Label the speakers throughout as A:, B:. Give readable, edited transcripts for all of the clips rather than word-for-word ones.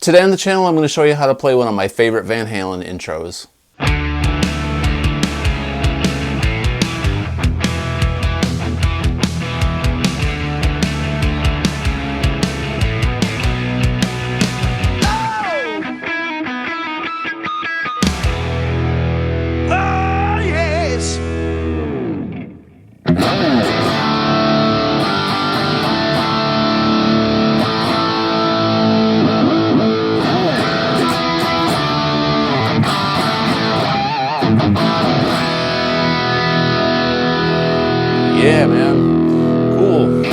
A: Today on the channel, I'm going to show you how to play one of my favorite Van Halen intros. Yeah, man. Cool.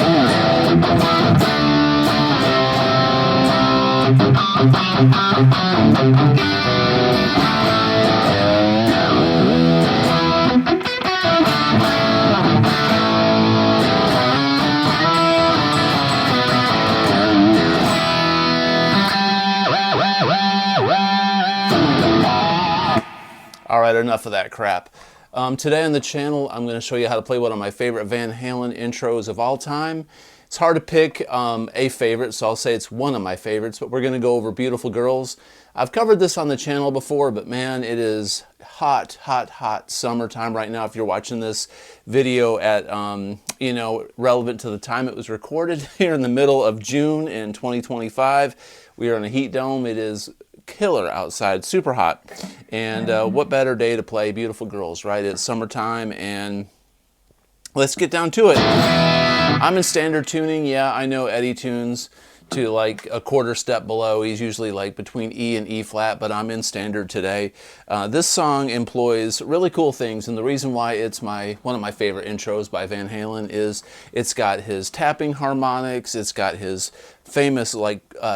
A: All right, enough of that crap. Today on the channel, I'm going to show you how to play one of my favorite Van Halen intros of all time. It's hard to pick a favorite, so I'll say it's one of my favorites, but we're going to go over Beautiful Girls. I've covered this on the channel before, but man, it is hot, hot, hot summertime right now. If you're watching this video at, relevant to the time it was recorded, here in the middle of June in 2025, we are in a heat dome. It is killer outside, super hot, and what better day to play Beautiful Girls, right? It's summertime, and let's get down to it. I'm in standard tuning. Yeah, I know Eddie tunes to like a quarter step below. He's usually like between E and E flat, but I'm in standard today. This song employs really cool things, and the reason why it's one of my favorite intros by Van Halen is it's got his tapping harmonics, it's got his famous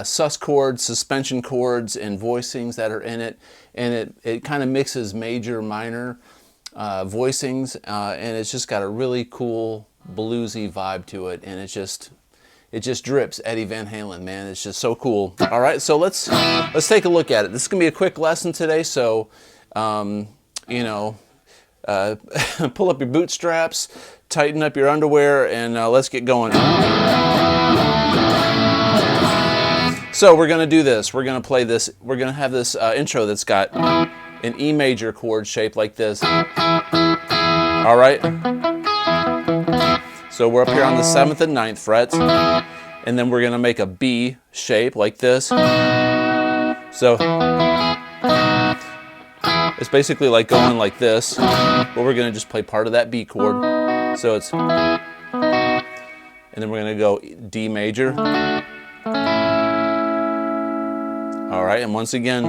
A: sus chords, suspension chords, and voicings that are in it, and it kind of mixes major, minor voicings, and it's just got a really cool bluesy vibe to it, and it just drips Eddie Van Halen, man. It's just so cool. All right, so let's take a look at it. This is gonna be a quick lesson today, so pull up your bootstraps, tighten up your underwear, and let's get going. So we're gonna do this. We're gonna play this. We're gonna have this intro that's got an E major chord shape like this. All right. So we're up here on the 7th and 9th frets, and then we're going to make a B shape like this. So it's basically like going like this, but we're going to just play part of that B chord. So it's, and then we're going to go D major. All right, and once again,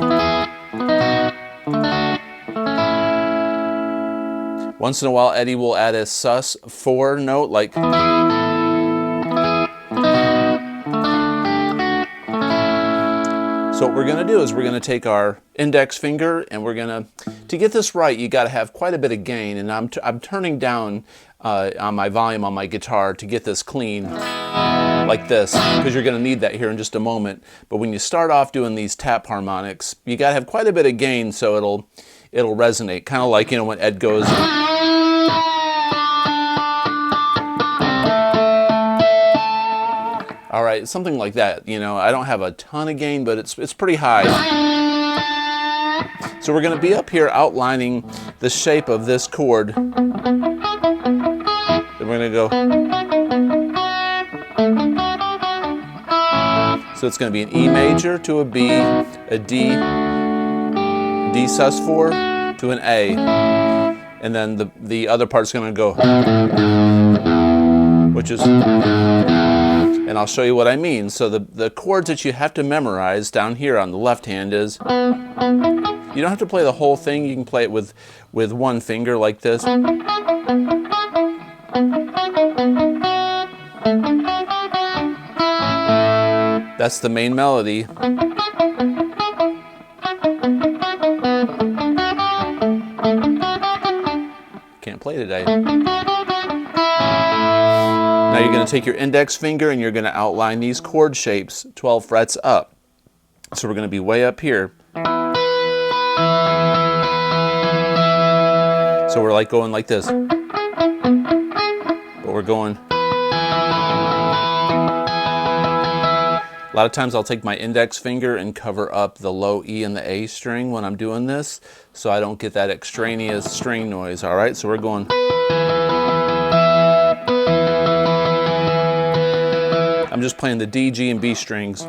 A: once in a while, Eddie will add a sus 4 note, like. So what we're going to do is we're going to take our index finger, and we're going to get this right, you got to have quite a bit of gain, and I'm turning down on my volume on my guitar to get this clean, like this, because you're going to need that here in just a moment. But when you start off doing these tap harmonics, you got to have quite a bit of gain so it'll resonate, kind of like, when Ed goes. All right, something like that. I don't have a ton of gain, but it's pretty high. So we're going to be up here outlining the shape of this chord. Then we're going to go. So it's going to be an E major to a B, a D, D sus 4 to an A, and then the other part's going to go, which is. And I'll show you what I mean. So the chords that you have to memorize down here on the left hand is, you don't have to play the whole thing, you can play it with one finger like this. That's the main melody. Can't play today. Now you're going to take your index finger and you're going to outline these chord shapes 12 frets up. So we're going to be way up here. So we're like going like this. But we're going A lot of times I'll take my index finger and cover up the low E and the A string when I'm doing this, so I don't get that extraneous string noise. All right, so we're going. I'm just playing the D, G, and B strings. I'm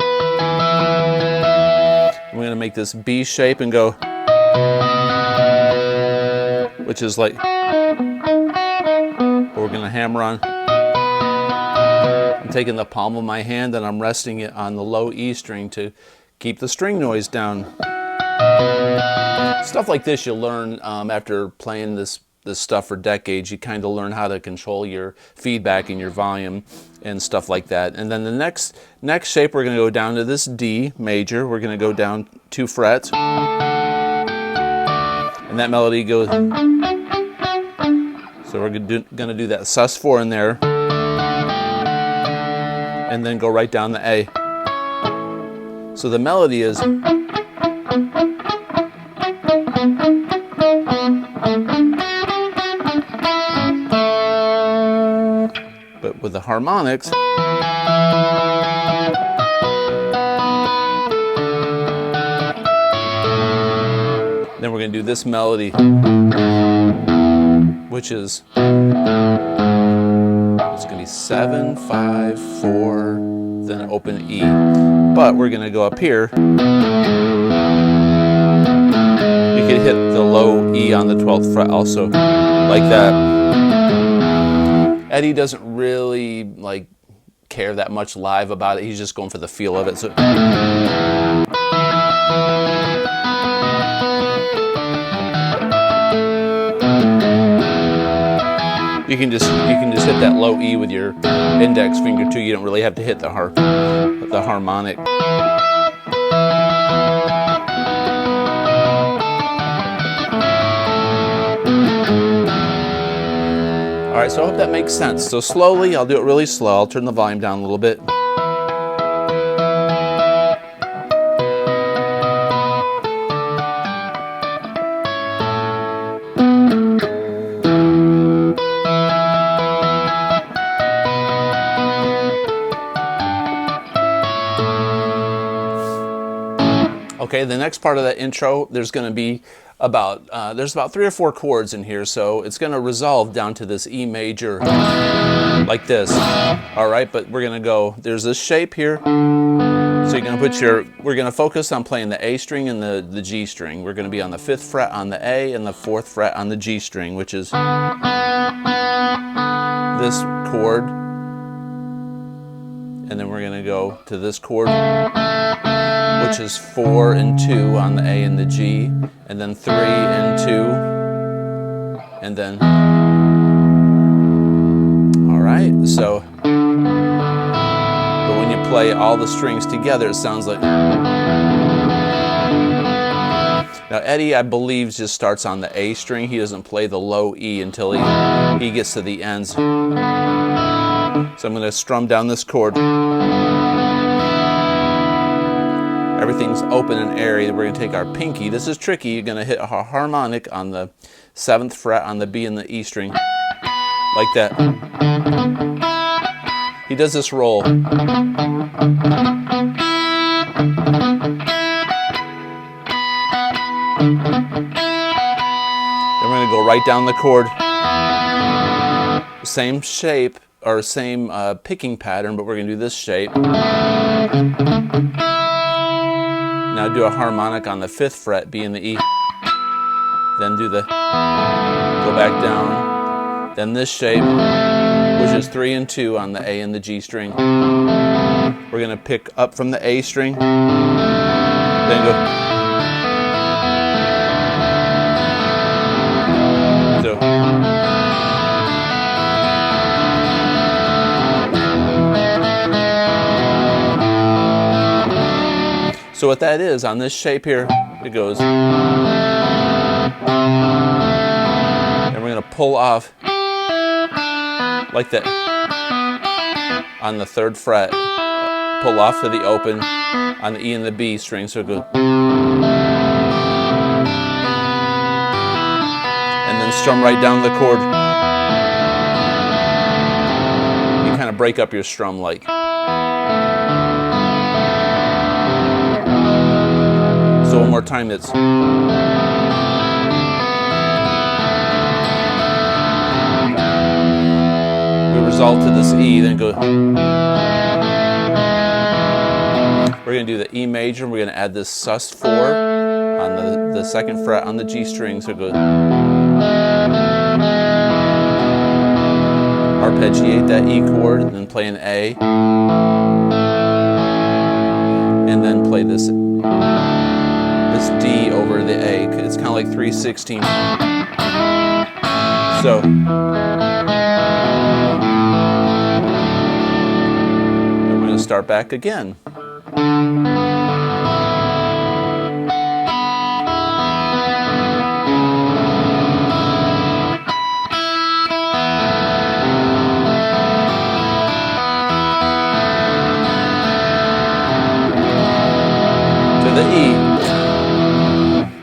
A: going to make this B shape and go, which is like what we're going to hammer on. I'm taking the palm of my hand and I'm resting it on the low E string to keep the string noise down. Stuff like this you'll learn after playing this stuff for decades. You kind of learn how to control your feedback and your volume and stuff like that. And then the next shape, we're going to go down to this D major. We're going to go down 2 frets. And that melody goes. So we're going to do that sus4 in there. And then go right down the A. So the melody is. But with the harmonics, then we're going to do this melody, which is, it's going to be 7, 5, 4, then open E. But we're going to go up here. You could hit the low E on the 12th fret also, like that. Eddie doesn't really like care that much live about it. He's just going for the feel of it. So you can just hit that low E with your index finger too. You don't really have to hit the harmonic. All right, so I hope that makes sense. So slowly, I'll do it really slow. I'll turn the volume down a little bit. Okay, the next part of that intro, there's going to be about 3 or 4 chords in here, so it's going to resolve down to this E major, like this. All right, but we're going to go. There's this shape here, so you're going to put your. We're going to focus on playing the A string and the G string. We're going to be on the 5th fret on the A and the 4th fret on the G string, which is this chord, and then we're going to go to this chord, which is 4 and 2 on the A and the G, and then 3 and 2, and then, all right, so, but when you play all the strings together, it sounds like, now Eddie, I believe, just starts on the A string. He doesn't play the low E until he gets to the ends. So I'm going to strum down this chord. Everything's open and airy. We're going to take our pinky. This is tricky. You're going to hit a harmonic on the 7th fret on the B and the E string, like that. He does this roll. Then we're going to go right down the chord. Same shape, or same picking pattern, but we're going to do this shape. Now do a harmonic on the 5th fret, B and the E. Then go back down. Then this shape, which is 3 and 2 on the A and the G string. We're going to pick up from the A string. Then go. So. So what that is, on this shape here, it goes. And we're going to pull off like that on the 3rd fret. Pull off to the open on the E and the B string, so it goes. And then strum right down the chord. You kind of break up your strum like. one more time. It's we resolve to this E, then go. We're going to do the E major, and we're going to add this sus4 on the second fret on the G string, so it goes. Arpeggiate that E chord, and then play an A, and then play this D over the A. It's kind of like 3/16. So I'm going to start back again. The E,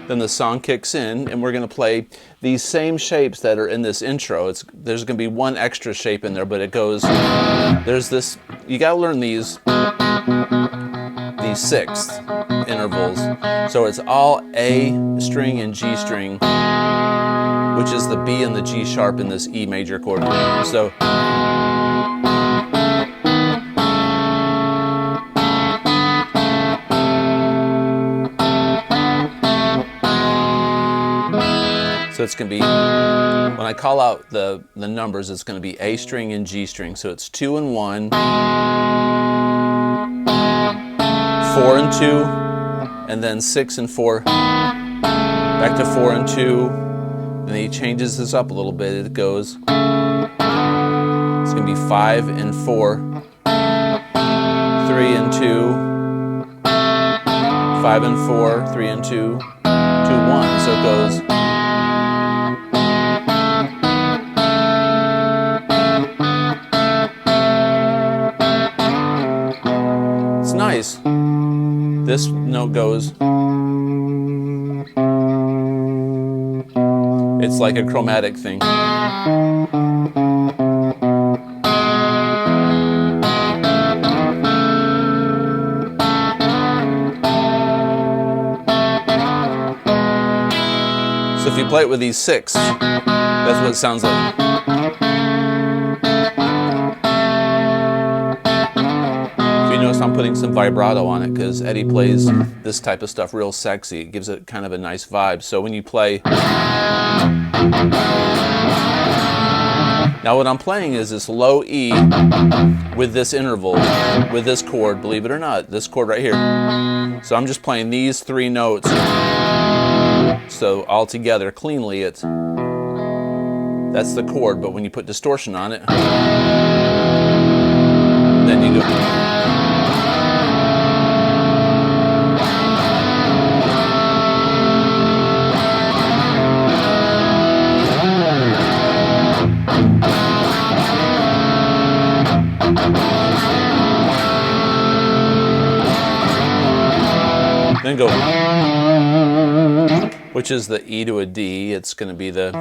A: then the song kicks in, and we're going to play these same shapes that are in this intro. There's going to be one extra shape in there, but it goes, there's this, you got to learn these sixth intervals. So it's all A string and G string, which is the B and the G sharp in this E major chord. So it's going to be, when I call out the numbers, it's going to be A string and G string. So it's 2 and 1, 4 and 2, and then 6 and 4, back to 4 and 2, and then he changes this up a little bit. It goes, it's going to be 5 and 4, 3 and 2, 5 and 4, 3 and 2, 2, 1. So it goes. Nice. This note goes. It's like a chromatic thing. So if you play it with these 6, that's what it sounds like. Notice I'm putting some vibrato on it because Eddie plays this type of stuff real sexy. It gives it kind of a nice vibe. So when you play, now what I'm playing is this low E with this interval, with this chord, believe it or not, this chord right here. So I'm just playing these 3 notes. So all together cleanly, that's the chord. But when you put distortion on it, then you go. Then go, which is the E to a D. It's going to be the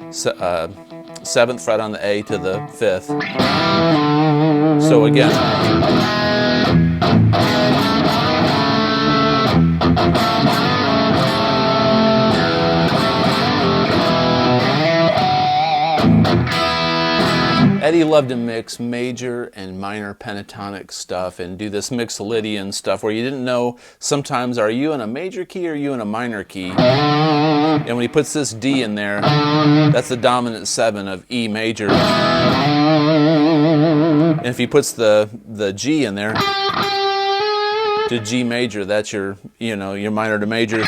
A: 7th fret on the A to the 5th. So again. Eddie loved to mix major and minor pentatonic stuff and do this Mixolydian stuff where you didn't know sometimes, are you in a major key or are you in a minor key? And when he puts this D in there, that's the dominant 7 of E major. And if he puts the G in there to G major, that's your, your minor to major.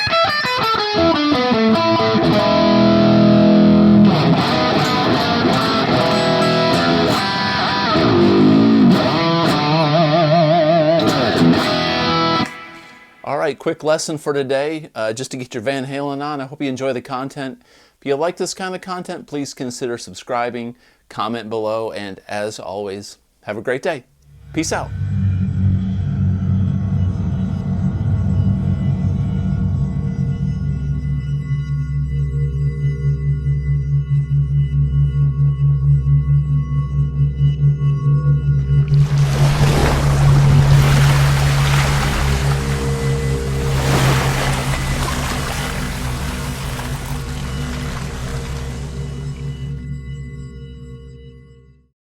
A: All right, quick lesson for today, just to get your Van Halen on. I hope you enjoy the content. If you like this kind of content, please consider subscribing, comment below, and as always, have a great day. Peace out.